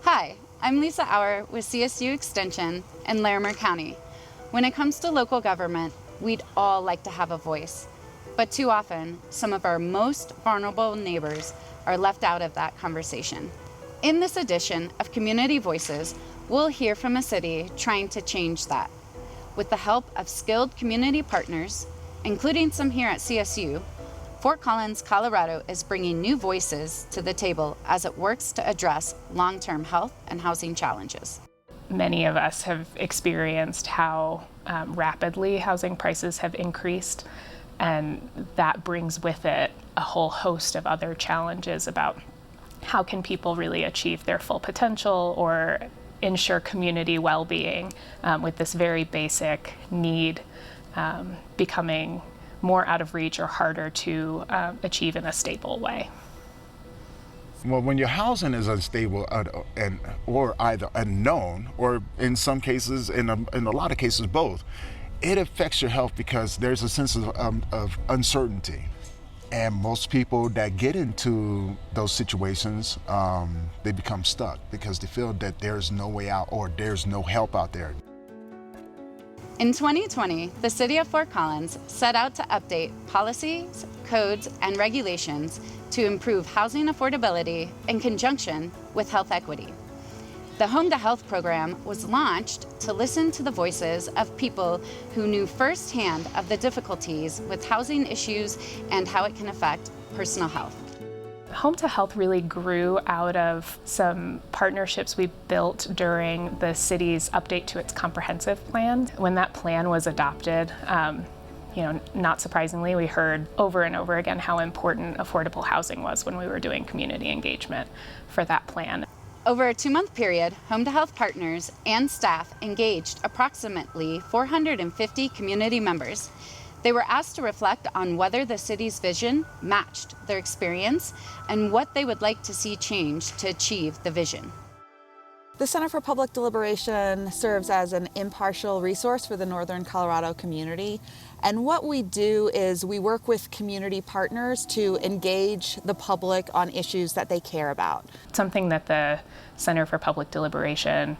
Hi, I'm Lisa Auer with CSU Extension in Larimer County. When it comes to local government, we'd all like to have a voice, but too often, some of our most vulnerable neighbors are left out of that conversation. In this edition of Community Voices, we'll hear from a city trying to change that. With the help of skilled community partners, including some here at CSU, Fort Collins, Colorado is bringing new voices to the table as it works to address long-term health and housing challenges. Many of us have experienced how rapidly housing prices have increased, and that brings with it a whole host of other challenges about how can people really achieve their full potential or ensure community well-being with this very basic need becoming more out of reach or harder to achieve in a stable way. Well, when your housing is unstable or either unknown, or in some cases, in a lot of cases, both, it affects your health because there's a sense of uncertainty. And most people that get into those situations, they become stuck because they feel that there's no way out or there's no help out there. In 2020, the City of Fort Collins set out to update policies, codes, and regulations to improve housing affordability in conjunction with health equity. The Home to Health program was launched to listen to the voices of people who knew firsthand of the difficulties with housing issues and how it can affect personal health. Home to Health really grew out of some partnerships we built during the city's update to its comprehensive plan. When that plan was adopted, not surprisingly, we heard over and over again how important affordable housing was when we were doing community engagement for that plan. Over a 2-month period, Home to Health partners and staff engaged approximately 450 community members. They were asked to reflect on whether the city's vision matched their experience and what they would like to see change to achieve the vision. The Center for Public Deliberation serves as an impartial resource for the Northern Colorado community. And what we do is we work with community partners to engage the public on issues that they care about. Something that the Center for Public Deliberation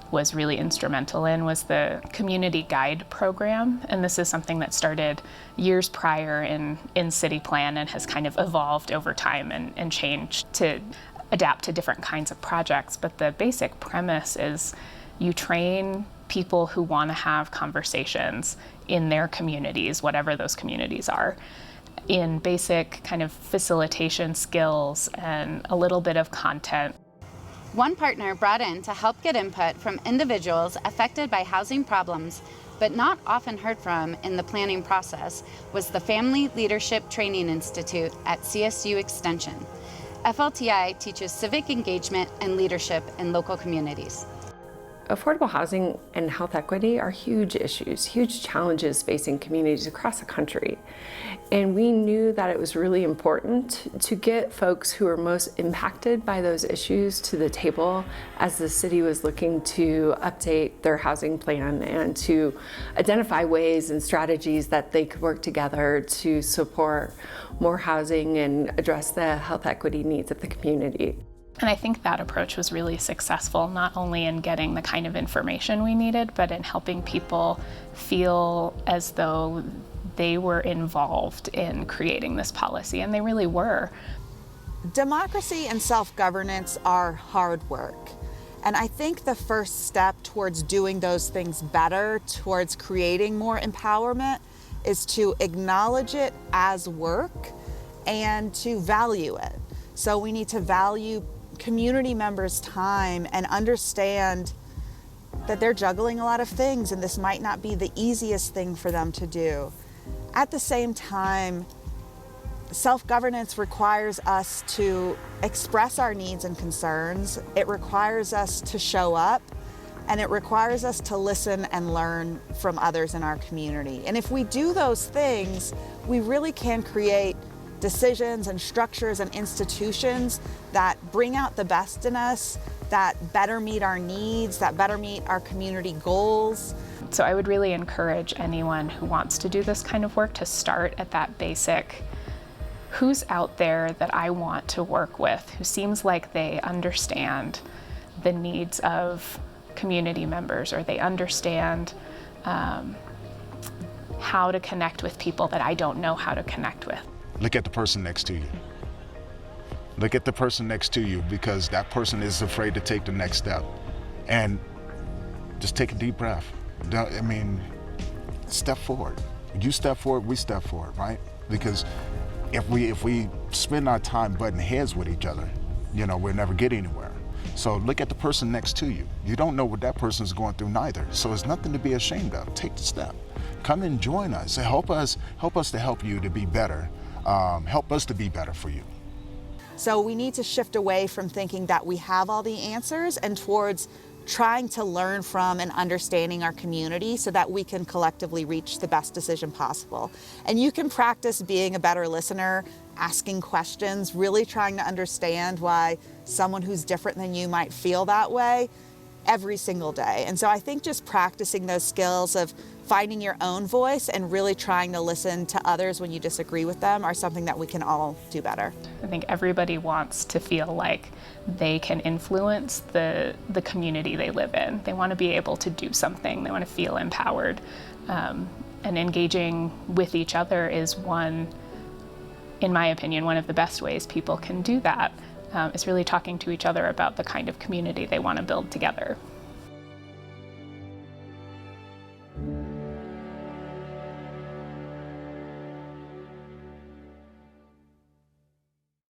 was really instrumental in was the Community Guide program. And this is something that started years prior in city plan and has kind of evolved over time and changed to adapt to different kinds of projects. But the basic premise is you train people who want to have conversations in their communities, whatever those communities are, in basic kind of facilitation skills and a little bit of content. One partner brought in to help get input from individuals affected by housing problems, but not often heard from in the planning process, was the Family Leadership Training Institute at CSU Extension. FLTI teaches civic engagement and leadership in local communities. Affordable housing and health equity are huge issues, huge challenges facing communities across the country. And we knew that it was really important to get folks who are most impacted by those issues to the table as the city was looking to update their housing plan and to identify ways and strategies that they could work together to support more housing and address the health equity needs of the community. And I think that approach was really successful, not only in getting the kind of information we needed, but in helping people feel as though they were involved in creating this policy, and they really were. Democracy and self-governance are hard work. And I think the first step towards doing those things better, towards creating more empowerment, is to acknowledge it as work and to value it. So we need to value community members' time and understand that they're juggling a lot of things and this might not be the easiest thing for them to do. At the same time, self-governance requires us to express our needs and concerns. It requires us to show up, and it requires us to listen and learn from others in our community. And if we do those things, we really can create decisions and structures and institutions that bring out the best in us, that better meet our needs, that better meet our community goals. So I would really encourage anyone who wants to do this kind of work to start at that basic, who's out there that I want to work with, who seems like they understand the needs of community members, or they understand how to connect with people that I don't know how to connect with. Look at the person next to you. Look at the person next to you, because that person is afraid to take the next step. And just take a deep breath. Step forward. You step forward, we step forward, right? Because if we spend our time butting heads with each other, we'll never get anywhere. So look at the person next to you. You don't know what that person's going through neither. So there's nothing to be ashamed of. Take the step. Come and join us. Help us to help you to be better. Help us to be better for you. So we need to shift away from thinking that we have all the answers and towards trying to learn from and understanding our community so that we can collectively reach the best decision possible. And you can practice being a better listener, asking questions, really trying to understand why someone who's different than you might feel that way every single day. And so I think just practicing those skills of finding your own voice and really trying to listen to others when you disagree with them are something that we can all do better. I think everybody wants to feel like they can influence the community they live in. They want to be able to do something. They want to feel empowered. And engaging with each other is in my opinion, one of the best ways people can do that. Is really talking to each other about the kind of community they want to build together.